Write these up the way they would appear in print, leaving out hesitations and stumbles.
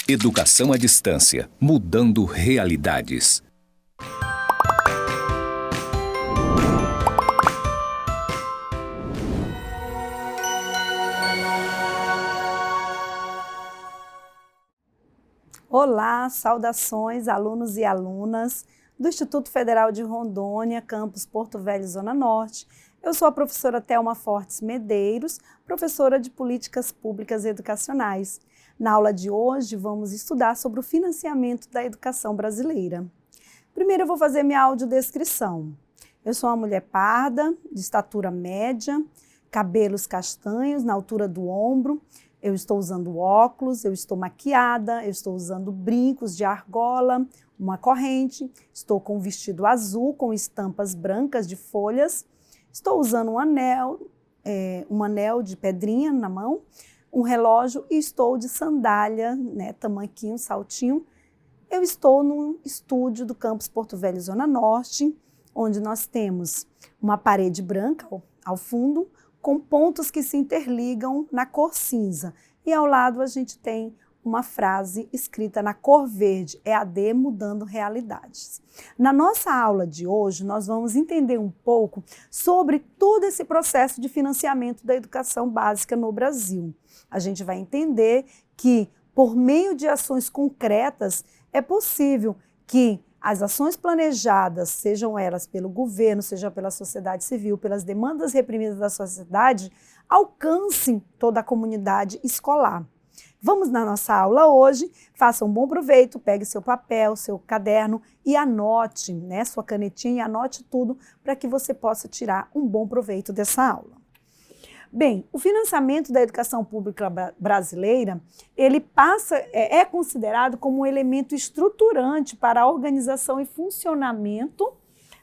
Educação à distância, mudando realidades. Olá, saudações, alunos e alunas do Instituto Federal de Rondônia, campus Porto Velho, Zona Norte. Eu sou a professora Thelma Fortes Medeiros, professora de Políticas Públicas Educacionais. Na aula de hoje, vamos estudar sobre o financiamento da educação brasileira. Primeiro, eu vou fazer minha audiodescrição. Eu sou uma mulher parda, de estatura média, cabelos castanhos na altura do ombro. Eu estou usando óculos, eu estou maquiada, eu estou usando brincos de argola, uma corrente, estou com um vestido azul com estampas brancas de folhas, estou usando um anel de pedrinha na mão, um relógio e estou de sandália, tamanquinho, saltinho. Eu estou no estúdio do campus Porto Velho, Zona Norte, onde nós temos uma parede branca ao fundo, com pontos que se interligam na cor cinza. E ao lado a gente tem uma frase escrita na cor verde, EAD mudando realidades. Na nossa aula de hoje, nós vamos entender um pouco sobre todo esse processo de financiamento da educação básica no Brasil. A gente vai entender que, por meio de ações concretas, é possível que as ações planejadas, sejam elas pelo governo, seja pela sociedade civil, pelas demandas reprimidas da sociedade, alcancem toda a comunidade escolar. Vamos na nossa aula hoje, faça um bom proveito, pegue seu papel, seu caderno e anote, sua canetinha e anote tudo para que você possa tirar um bom proveito dessa aula. Bem, o financiamento da educação pública brasileira, ele é considerado como um elemento estruturante para a organização e funcionamento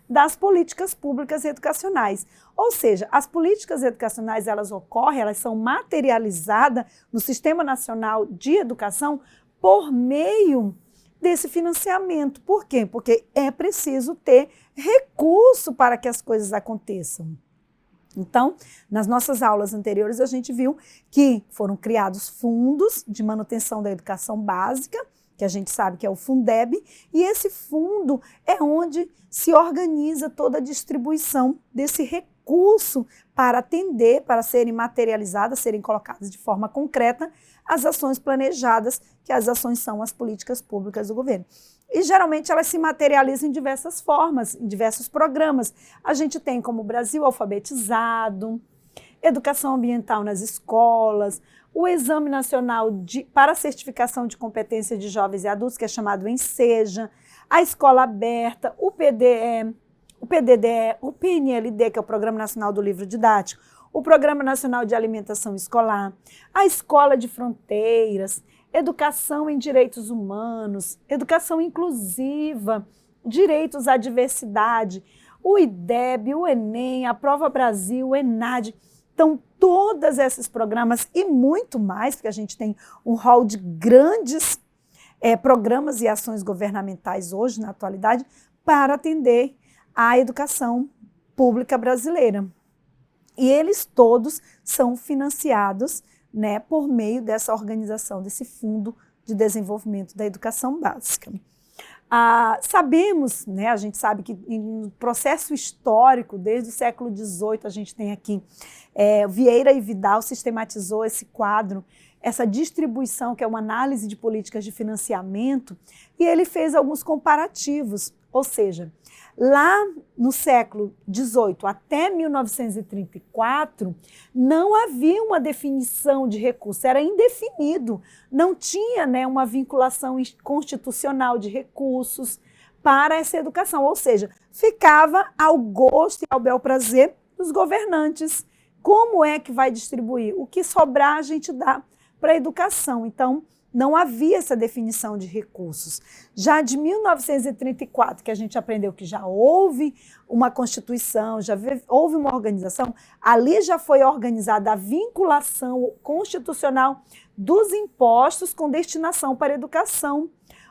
das políticas públicas educacionais. Ou seja, as políticas educacionais, elas são materializadas no Sistema Nacional de Educação por meio desse financiamento. Por quê? Porque é preciso ter recurso para que as coisas aconteçam. Então, nas nossas aulas anteriores, a gente viu que foram criados fundos de manutenção da educação básica, que a gente sabe que é o Fundeb, e esse fundo é onde se organiza toda a distribuição desse recurso para atender, para serem materializadas, serem colocadas de forma concreta as ações planejadas, que as ações são as políticas públicas do governo. E geralmente elas se materializam em diversas formas, em diversos programas. A gente tem como Brasil alfabetizado, educação ambiental nas escolas, o Exame Nacional para a Certificação de Competência de Jovens e Adultos, que é chamado ENSEJA, a Escola Aberta, o PDE, o PDDE, o PNLD, que é o Programa Nacional do Livro Didático, o Programa Nacional de Alimentação Escolar, a Escola de Fronteiras, educação em direitos humanos, educação inclusiva, direitos à diversidade, o IDEB, o Enem, a Prova Brasil, o ENAD. Então, todos esses programas e muito mais, porque a gente tem um rol de grandes programas e ações governamentais hoje, na atualidade, para atender à educação pública brasileira. E eles todos são financiados por meio dessa organização, desse Fundo de Desenvolvimento da Educação Básica. Sabemos, a gente sabe que no processo histórico, desde o século XVIII, a gente tem aqui, Vieira e Vidal sistematizou esse quadro, essa distribuição, que é uma análise de políticas de financiamento, e ele fez alguns comparativos, ou seja, lá no século XVIII até 1934, não havia uma definição de recurso, era indefinido, não tinha uma vinculação constitucional de recursos para essa educação, ou seja, ficava ao gosto e ao bel prazer dos governantes. Como é que vai distribuir? O que sobrar a gente dá para a educação. Então, não havia essa definição de recursos. Já de 1934, que a gente aprendeu que já houve uma Constituição, já houve uma organização, ali já foi organizada a vinculação constitucional dos impostos com destinação para a educação.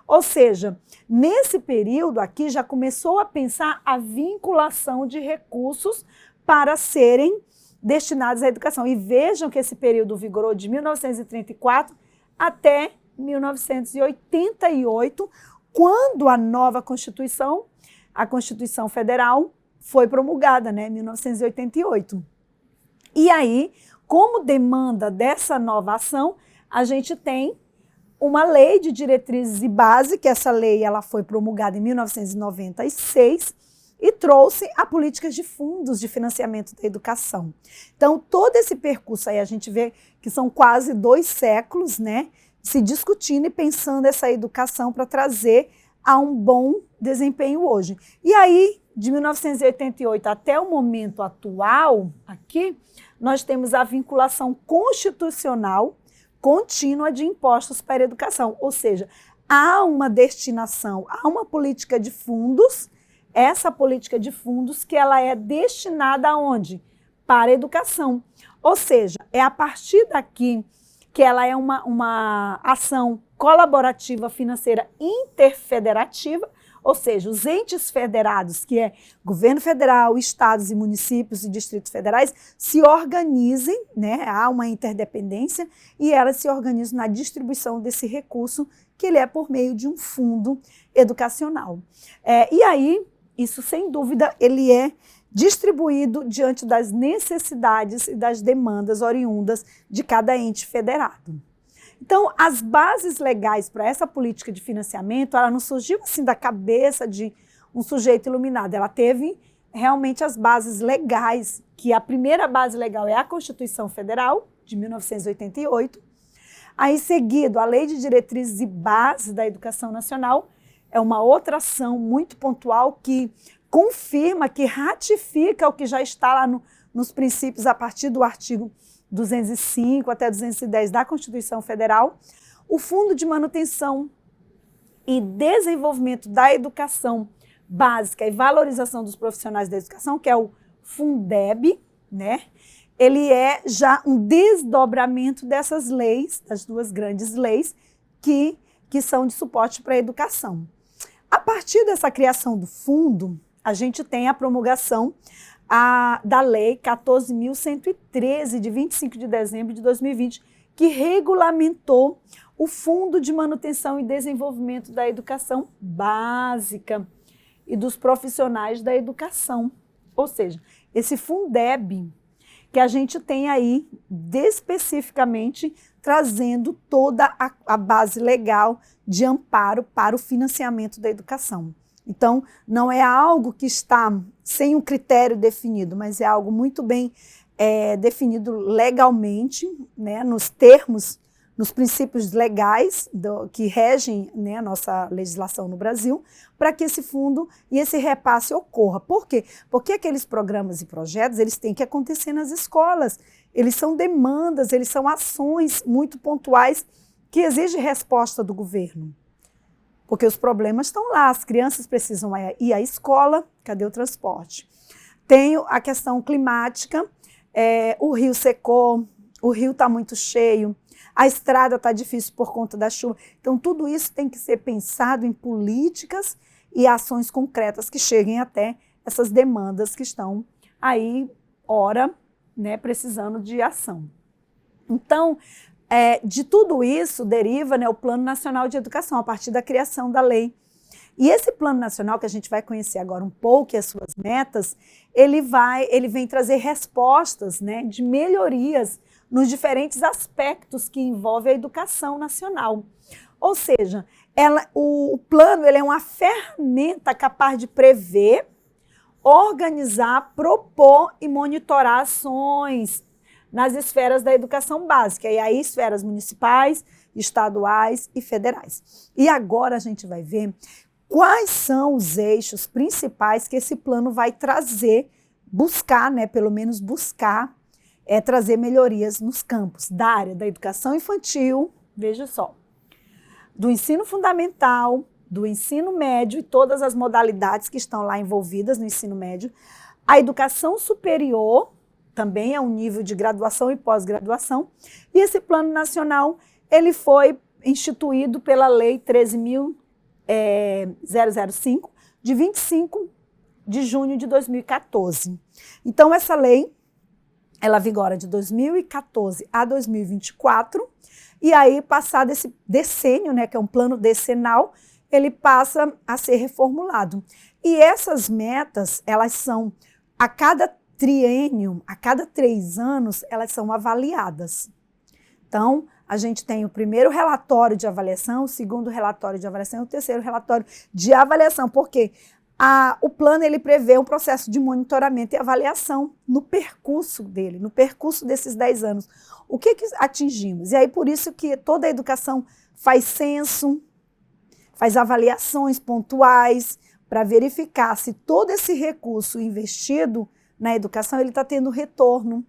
Ou seja, nesse período aqui já começou a pensar a vinculação de recursos para serem destinados à educação. E vejam que esse período vigorou de 1934 até 1988, quando a nova Constituição, a Constituição Federal, foi promulgada, né, em 1988. E aí, como demanda dessa nova ação, a gente tem uma lei de diretrizes e base, que essa lei ela foi promulgada em 1996 e trouxe a política de fundos de financiamento da educação. Então, todo esse percurso aí, a gente vê que são quase 2 séculos, né, se discutindo e pensando essa educação para trazer a um bom desempenho hoje. E aí, de 1988 até o momento atual, aqui, nós temos a vinculação constitucional contínua de impostos para a educação, ou seja, há uma destinação, há uma política de fundos, essa política de fundos que ela é destinada aonde? Para a educação. Ou seja, é a partir daqui que ela é uma ação colaborativa financeira interfederativa, ou seja, os entes federados, que é governo federal, estados e municípios e distritos federais, se organizem, né? Há uma interdependência e elas se organizam na distribuição desse recurso, que ele é por meio de um fundo educacional. E aí, isso sem dúvida, ele é distribuído diante das necessidades e das demandas oriundas de cada ente federado. Então, as bases legais para essa política de financiamento, ela não surgiu assim da cabeça de um sujeito iluminado, ela teve realmente as bases legais, que a primeira base legal é a Constituição Federal, de 1988, aí seguido a Lei de Diretrizes e Bases da Educação Nacional, é uma outra ação muito pontual que confirma, que ratifica o que já está lá nos princípios a partir do artigo 205 até 210 da Constituição Federal, o Fundo de Manutenção e Desenvolvimento da Educação Básica e Valorização dos Profissionais da Educação, que é o Fundeb, né? Ele é já um desdobramento dessas leis, das 2 grandes leis, que são de suporte para a educação. A partir dessa criação do fundo, a gente tem a promulgação da Lei 14.113, de 25 de dezembro de 2020, que regulamentou o Fundo de Manutenção e Desenvolvimento da Educação Básica e dos Profissionais da Educação. Ou seja, esse Fundeb, que a gente tem aí especificamente trazendo toda a base legal de amparo para o financiamento da educação. Então, não é algo que está sem um critério definido, mas é algo muito bem definido legalmente, né, nos termos, nos princípios legais que regem, né, a nossa legislação no Brasil, para que esse fundo e esse repasse ocorra. Por quê? Porque aqueles programas e projetos, eles têm que acontecer nas escolas. Eles são demandas, eles são ações muito pontuais que exigem resposta do governo. Porque os problemas estão lá, as crianças precisam ir à escola, cadê o transporte? Tem a questão climática, o rio secou, o rio está muito cheio, a estrada está difícil por conta da chuva. Então, tudo isso tem que ser pensado em políticas e ações concretas que cheguem até essas demandas que estão aí, ora, né, precisando de ação. Então, de tudo isso deriva, né, o Plano Nacional de Educação, a partir da criação da lei. E esse Plano Nacional, que a gente vai conhecer agora um pouco, e as suas metas, ele vem trazer respostas, né, de melhorias nos diferentes aspectos que envolvem a educação nacional. Ou seja, o plano ele é uma ferramenta capaz de prever, organizar, propor e monitorar ações nas esferas da educação básica, e aí esferas municipais, estaduais e federais. E agora a gente vai ver quais são os eixos principais que esse plano vai trazer, buscar, né, pelo menos buscar, trazer melhorias nos campos da área da educação infantil, veja só, do ensino fundamental, do ensino médio e todas as modalidades que estão lá envolvidas no ensino médio, a educação superior, também é um nível de graduação e pós-graduação, e esse plano nacional, ele foi instituído pela Lei 13.005, de 25 de junho de 2014. Então, essa lei, ela vigora de 2014 a 2024, e aí, passado esse decênio, né, que é um plano decenal, ele passa a ser reformulado. E essas metas, elas são, a cada triênio, a cada 3 anos, elas são avaliadas. Então, a gente tem o primeiro relatório de avaliação, o segundo relatório de avaliação e o terceiro relatório de avaliação, porque o plano ele prevê um processo de monitoramento e avaliação no percurso dele, no percurso desses 10 anos. O que atingimos? E aí, por isso que toda a educação faz censo, faz avaliações pontuais para verificar se todo esse recurso investido na educação ele está tendo retorno.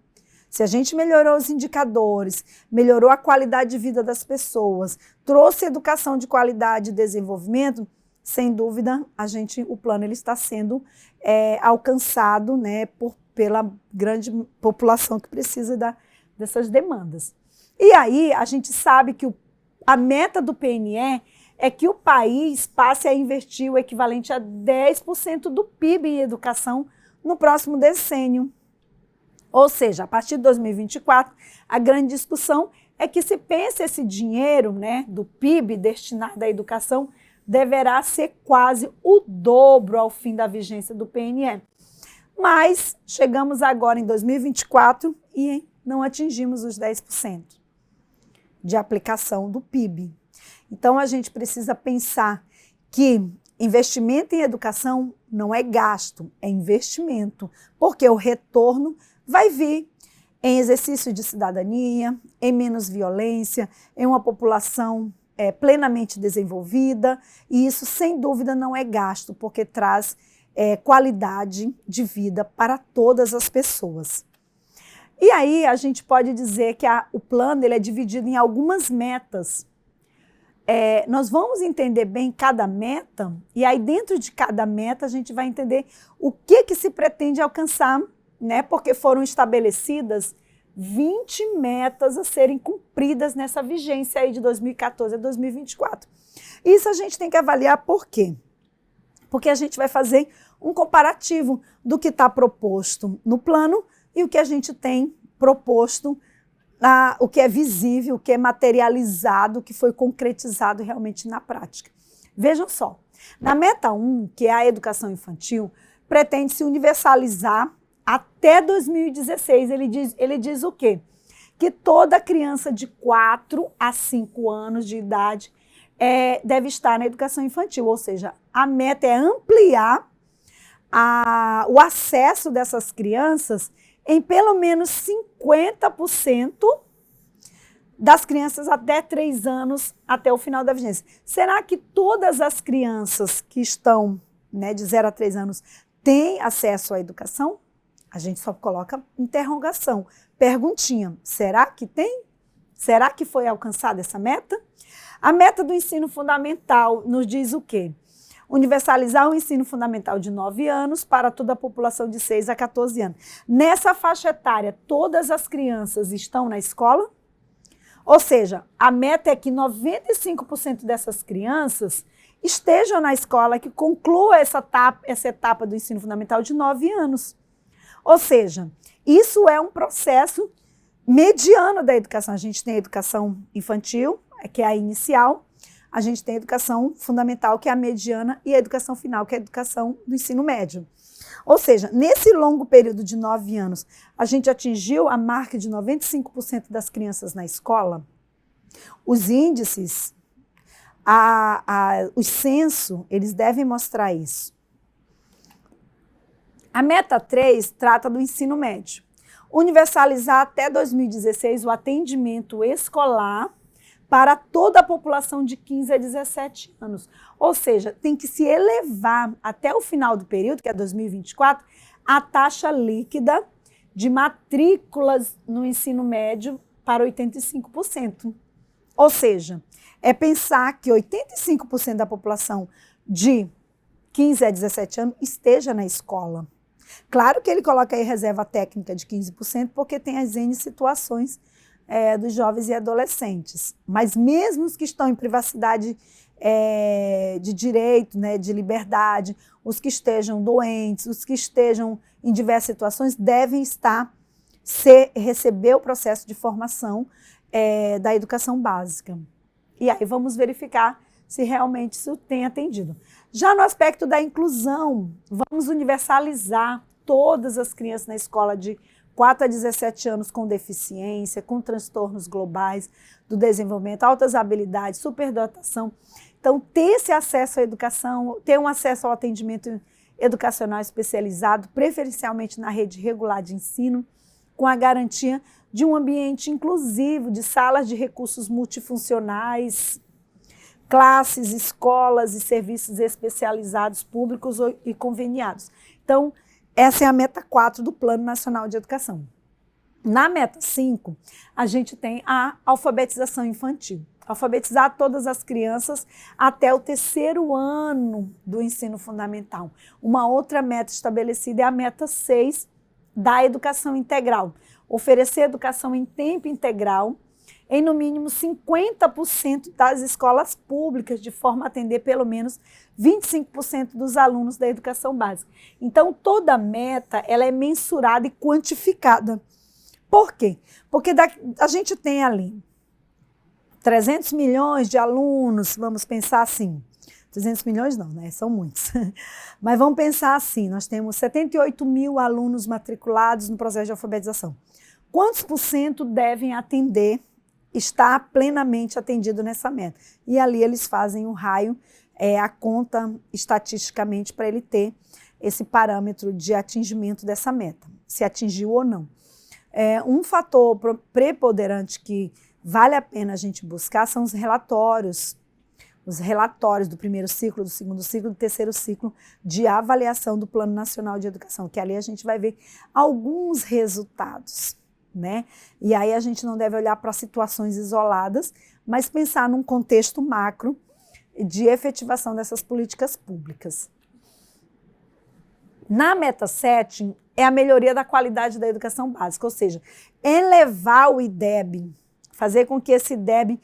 Se a gente melhorou os indicadores, melhorou a qualidade de vida das pessoas, trouxe educação de qualidade e desenvolvimento, sem dúvida, o plano ele está sendo alcançado, né, pela grande população que precisa dessas demandas. E aí a gente sabe que a meta do PNE é que o país passe a investir o equivalente a 10% do PIB em educação no próximo decênio. Ou seja, a partir de 2024, a grande discussão é que se pense esse dinheiro, né, do PIB destinado à educação deverá ser quase o dobro ao fim da vigência do PNE. Mas chegamos agora em 2024 e não atingimos os 10% de aplicação do PIB. Então, a gente precisa pensar que investimento em educação não é gasto, é investimento, porque o retorno vai vir em exercício de cidadania, em menos violência, em uma população plenamente desenvolvida, e isso, sem dúvida, não é gasto, porque traz qualidade de vida para todas as pessoas. E aí, a gente pode dizer que o plano ele é dividido em algumas metas. Nós vamos entender bem cada meta, e aí dentro de cada meta a gente vai entender o que se pretende alcançar, né? Porque foram estabelecidas 20 metas a serem cumpridas nessa vigência aí de 2014 a 2024. Isso a gente tem que avaliar por quê? Porque a gente vai fazer um comparativo do que está proposto no plano e o que a gente tem proposto, o que é visível, o que é materializado, o que foi concretizado realmente na prática. Vejam só, na meta 1, que é a educação infantil, pretende-se universalizar até 2016. Ele diz o quê? Que toda criança de 4 a 5 anos de idade deve estar na educação infantil, ou seja, a meta é ampliar o acesso dessas crianças em pelo menos 50% das crianças até 3 anos até o final da vigência. Será que todas as crianças que estão, né, de 0 a 3 anos têm acesso à educação? A gente só coloca interrogação, perguntinha, será que tem? Será que foi alcançada essa meta? A meta do ensino fundamental nos diz o quê? Universalizar o ensino fundamental de 9 anos para toda a população de 6 a 14 anos. Nessa faixa etária, todas as crianças estão na escola? Ou seja, a meta é que 95% dessas crianças estejam na escola, que conclua essa etapa do ensino fundamental de 9 anos. Ou seja, isso é um processo mediano da educação. A gente tem a educação infantil, que é a inicial, a gente tem a educação fundamental, que é a mediana, e a educação final, que é a educação do ensino médio. Ou seja, nesse longo período de 9 anos, a gente atingiu a marca de 95% das crianças na escola. Os índices, o censo, eles devem mostrar isso. A meta 3 trata do ensino médio. Universalizar até 2016 o atendimento escolar para toda a população de 15 a 17 anos. Ou seja, tem que se elevar até o final do período, que é 2024, a taxa líquida de matrículas no ensino médio para 85%. Ou seja, é pensar que 85% da população de 15 a 17 anos esteja na escola. Claro que ele coloca aí reserva técnica de 15%, porque tem as N situações dos jovens e adolescentes. Mas mesmo os que estão em privacidade de direito, né, de liberdade, os que estejam doentes, os que estejam em diversas situações, devem receber o processo de formação da educação básica. E aí vamos verificar se realmente isso tem atendido. Já no aspecto da inclusão, vamos universalizar todas as crianças na escola de 4 a 17 anos com deficiência, com transtornos globais do desenvolvimento, altas habilidades, superdotação. Então, ter esse acesso à educação, ter um acesso ao atendimento educacional especializado, preferencialmente na rede regular de ensino, com a garantia de um ambiente inclusivo, de salas de recursos multifuncionais, classes, escolas e serviços especializados públicos e conveniados. Então, essa é a meta 4 do Plano Nacional de Educação. Na meta 5, a gente tem a alfabetização infantil. Alfabetizar todas as crianças até o 3º ano do ensino fundamental. Uma outra meta estabelecida é a meta 6 da educação integral. Oferecer educação em tempo integral em no mínimo 50% das escolas públicas, de forma a atender pelo menos 25% dos alunos da educação básica. Então, toda meta ela é mensurada e quantificada. Por quê? Porque a gente tem ali 300 milhões de alunos, vamos pensar assim, 300 milhões não, né? São muitos. Mas vamos pensar assim, nós temos 78 mil alunos matriculados no processo de alfabetização. Quantos por cento devem atender, estar plenamente atendido nessa meta? E ali eles fazem o raio, a conta estatisticamente para ele ter esse parâmetro de atingimento dessa meta, se atingiu ou não. Um fator preponderante que vale a pena a gente buscar são os relatórios do primeiro ciclo, do segundo ciclo, do terceiro ciclo de avaliação do Plano Nacional de Educação, que ali a gente vai ver alguns resultados, né? E aí a gente não deve olhar para situações isoladas, mas pensar num contexto macro de efetivação dessas políticas públicas. Na meta 7 é a melhoria da qualidade da educação básica, ou seja, elevar o IDEB, fazer com que esse IDEB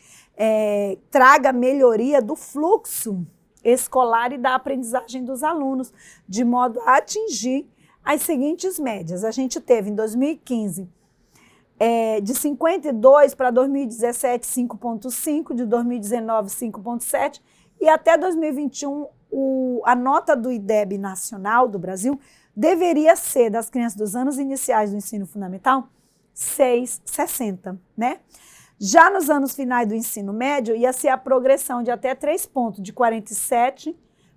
traga melhoria do fluxo escolar e da aprendizagem dos alunos, de modo a atingir as seguintes médias. A gente teve em 2015 de 52 para 2017, 5,5, de 2019, 5,7 e até 2021 a nota do IDEB nacional do Brasil deveria ser, das crianças dos anos iniciais do ensino fundamental, 6,60, né? Já nos anos finais do ensino médio, ia ser a progressão de até 3 pontos, de 47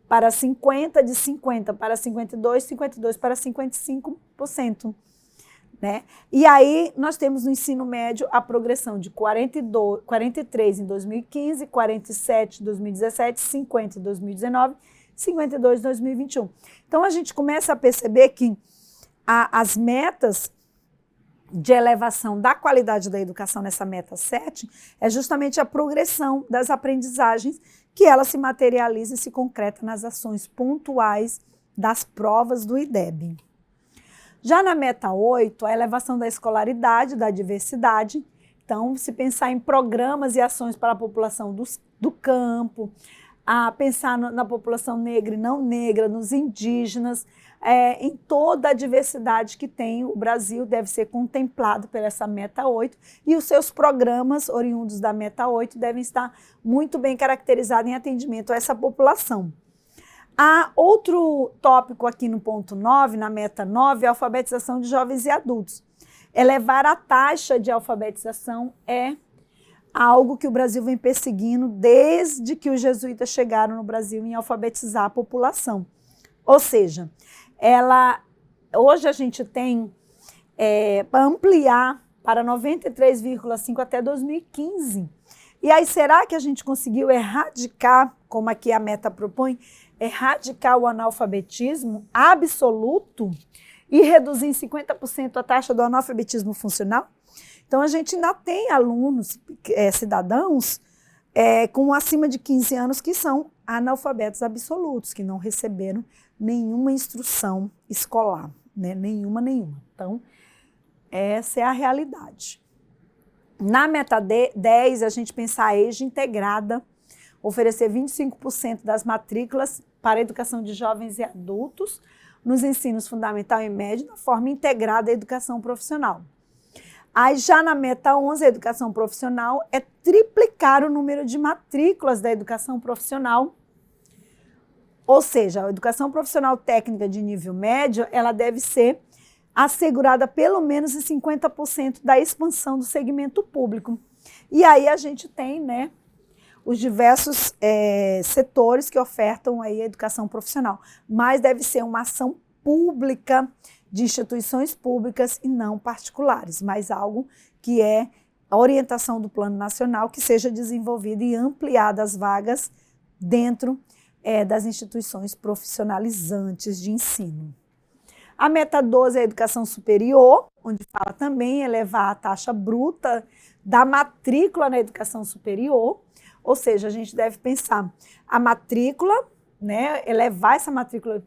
para 50, de 50 para 52, 52 para 55%. Né? E aí nós temos no ensino médio a progressão de 43 em 2015, 47 em 2017, 50 em 2019, 52 em 2021. Então a gente começa a perceber que as metas de elevação da qualidade da educação nessa meta 7 é justamente a progressão das aprendizagens, que ela se materializa e se concreta nas ações pontuais das provas do IDEB. Já na meta 8, a elevação da escolaridade, da diversidade. Então, se pensar em programas e ações para a população do campo, a pensar na população negra e não negra, nos indígenas, em toda a diversidade que tem o Brasil, deve ser contemplado por essa meta 8, e os seus programas oriundos da meta 8 devem estar muito bem caracterizados em atendimento a essa população. Há outro tópico aqui no ponto 9, na meta 9, a alfabetização de jovens e adultos. Elevar a taxa de alfabetização é algo que o Brasil vem perseguindo desde que os jesuítas chegaram no Brasil em alfabetizar a população. Ou seja, hoje a gente tem para ampliar para 93,5 até 2015. E aí, será que a gente conseguiu erradicar, como aqui a meta propõe, erradicar o analfabetismo absoluto e reduzir em 50% a taxa do analfabetismo funcional? Então, a gente ainda tem alunos, cidadãos, com acima de 15 anos que são analfabetos absolutos, que não receberam nenhuma instrução escolar, né? Nenhuma. Então, essa é a realidade. Na meta 10, a gente pensa a EJA integrada, oferecer 25% das matrículas para a educação de jovens e adultos nos ensinos fundamental e médio, de forma integrada à educação profissional. Aí já na meta 11, a educação profissional, é triplicar o número de matrículas da educação profissional. Ou seja, a educação profissional técnica de nível médio, ela deve ser assegurada pelo menos em 50% da expansão do segmento público. E aí a gente tem, né, os diversos setores que ofertam aí a educação profissional, mas deve ser uma ação pública de instituições públicas e não particulares, mas algo que é a orientação do Plano Nacional que seja desenvolvida e ampliada as vagas dentro das instituições profissionalizantes de ensino. A meta 12 é a educação superior, onde fala também elevar a taxa bruta da matrícula na educação superior, ou seja, a gente deve pensar a matrícula, né, elevar essa matrícula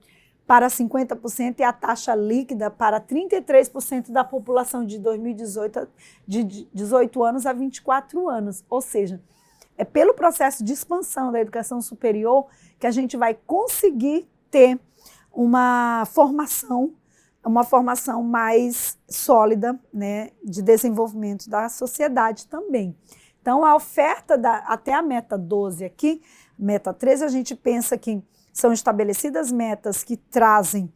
para 50% e a taxa líquida para 33% da população de 2018, de 18 anos a 24 anos. Ou seja, é pelo processo de expansão da educação superior que a gente vai conseguir ter uma formação mais sólida, né, de desenvolvimento da sociedade também. Então, a oferta até a meta 12 aqui, meta 13, a gente pensa que são estabelecidas metas que trazem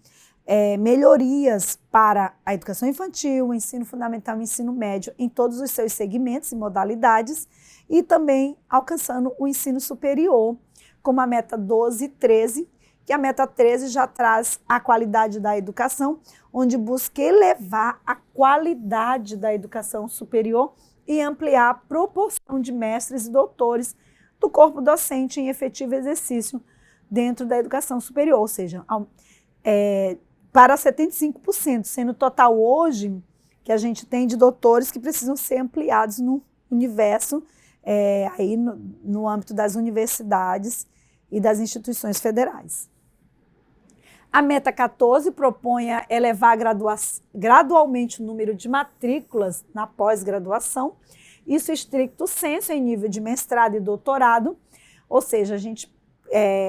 melhorias para a educação infantil, o ensino fundamental e o ensino médio em todos os seus segmentos e modalidades, e também alcançando o ensino superior, como a meta 12 e 13, que a meta 13 já traz a qualidade da educação, onde busca elevar a qualidade da educação superior e ampliar a proporção de mestres e doutores do corpo docente em efetivo exercício dentro da educação superior, ou seja, para 75%, sendo o total hoje que a gente tem de doutores que precisam ser ampliados no universo, aí no âmbito das universidades e das instituições federais. A meta 14 propõe a elevar gradualmente o número de matrículas na pós-graduação, isso estricto sensu em nível de mestrado e doutorado, ou seja,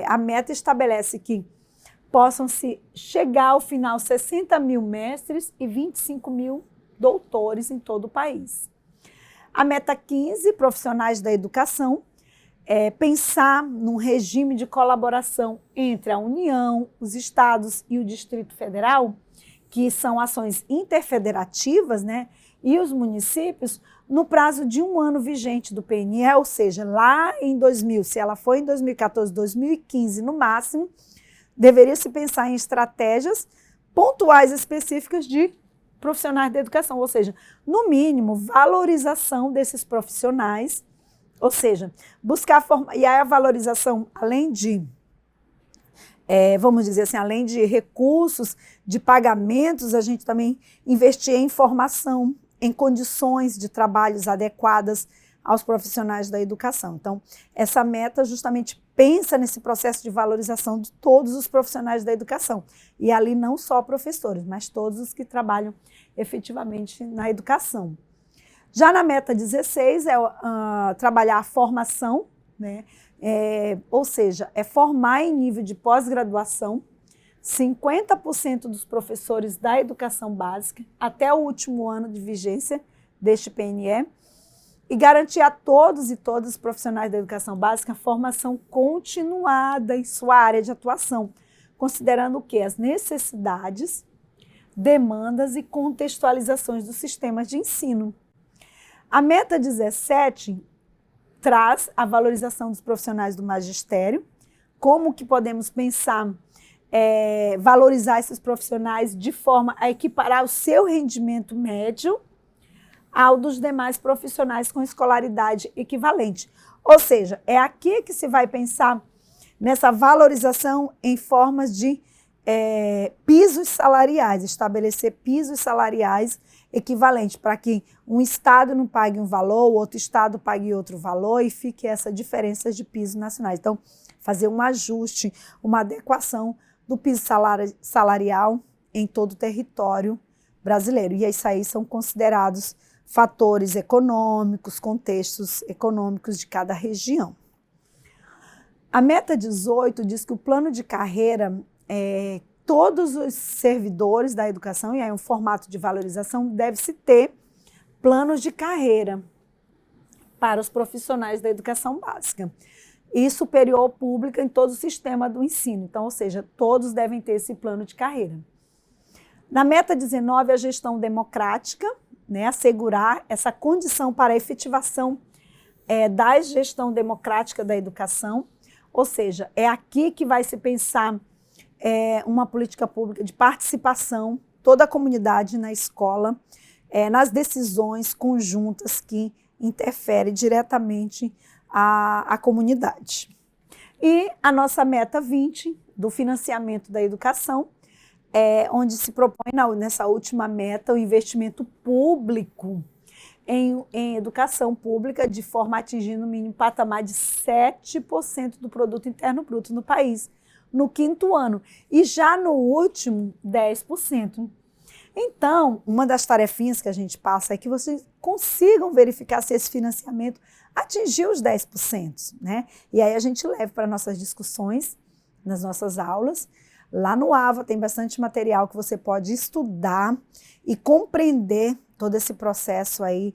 a meta estabelece que possam se chegar ao final 60 mil mestres e 25 mil doutores em todo o país. A meta 15, profissionais da educação, pensar num regime de colaboração entre a União, os estados e o Distrito Federal, que são ações interfederativas, né, e os municípios, no prazo de 1 ano vigente do PNE, ou seja, lá em 2000, se ela foi em 2014, 2015 no máximo, deveria se pensar em estratégias pontuais específicas de profissionais da educação, ou seja, no mínimo, valorização desses profissionais, ou seja, buscar e aí a valorização, além de, vamos dizer assim, além de recursos, de pagamentos, a gente também investir em formação, em condições de trabalhos adequadas aos profissionais da educação. Então, essa meta justamente pensa nesse processo de valorização de todos os profissionais da educação. E ali não só professores, mas todos os que trabalham efetivamente na educação. Já na meta 16 trabalhar a formação, né? Ou seja, formar em nível de pós-graduação 50% dos professores da educação básica até o último ano de vigência deste PNE e garantir a todos e todas os profissionais da educação básica a formação continuada em sua área de atuação, considerando o quê? As necessidades, demandas e contextualizações dos sistemas de ensino. A meta 17 traz a valorização dos profissionais do magistério, como que podemos pensar, valorizar esses profissionais de forma a equiparar o seu rendimento médio ao dos demais profissionais com escolaridade equivalente. Ou seja, é aqui que se vai pensar nessa valorização em formas de pisos salariais, estabelecer pisos salariais equivalentes, para que um estado não pague um valor, o outro estado pague outro valor e fique essa diferença de pisos nacionais. Então, fazer um ajuste, uma adequação do piso salarial em todo o território brasileiro. E isso aí são considerados fatores econômicos, contextos econômicos de cada região. A meta 18 diz que o plano de carreira, todos os servidores da educação, e aí um formato de valorização, deve-se ter planos de carreira para os profissionais da educação básica e superior pública em todo o sistema do ensino. Então, ou seja, todos devem ter esse plano de carreira. Na meta 19, a gestão democrática, né, assegurar essa condição para a efetivação da gestão democrática da educação, ou seja, é aqui que vai se pensar uma política pública de participação, toda a comunidade na escola, nas decisões conjuntas que interferem diretamente a comunidade. E a nossa meta 20, do financiamento da educação, onde se propõe, nessa última meta, o investimento público em educação pública, de forma a atingir no mínimo patamar de 7% do produto interno bruto no país, no 5º ano, e já no último, 10%. Então, uma das tarefinhas que a gente passa é que vocês consigam verificar se esse financiamento atingiu os 10%, né? E aí a gente leva para nossas discussões, nas nossas aulas. Lá no AVA tem bastante material que você pode estudar e compreender todo esse processo aí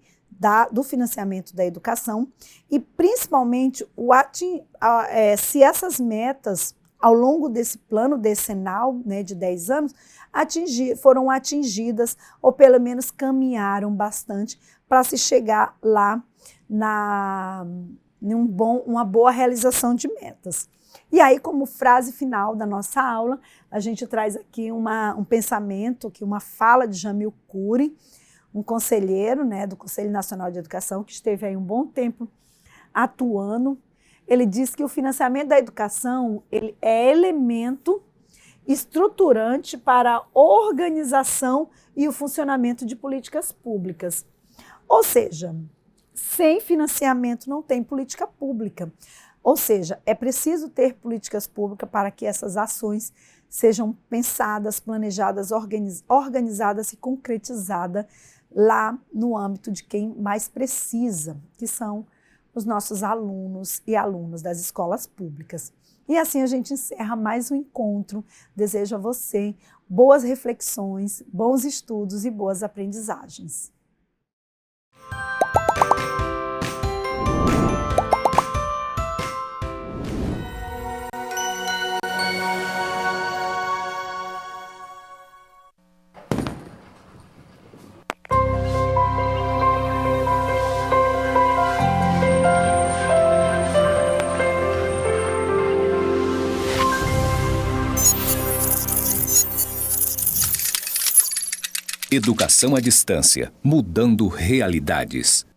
do financiamento da educação e, principalmente, se essas metas, ao longo desse plano decenal, né, de 10 anos, foram atingidas ou, pelo menos, caminharam bastante para se chegar lá uma boa realização de metas. E aí, como frase final da nossa aula, a gente traz aqui um pensamento, uma fala de Jamil Coury, um conselheiro, né, do Conselho Nacional de Educação, que esteve aí um bom tempo atuando. Ele diz que o financiamento da educação ele é elemento estruturante para a organização e o funcionamento de políticas públicas. Ou seja, sem financiamento não tem política pública. Ou seja, é preciso ter políticas públicas para que essas ações sejam pensadas, planejadas, organizadas e concretizadas lá no âmbito de quem mais precisa, que são os nossos alunos e alunas das escolas públicas. E assim a gente encerra mais um encontro. Desejo a você boas reflexões, bons estudos e boas aprendizagens. Educação à distância, mudando realidades.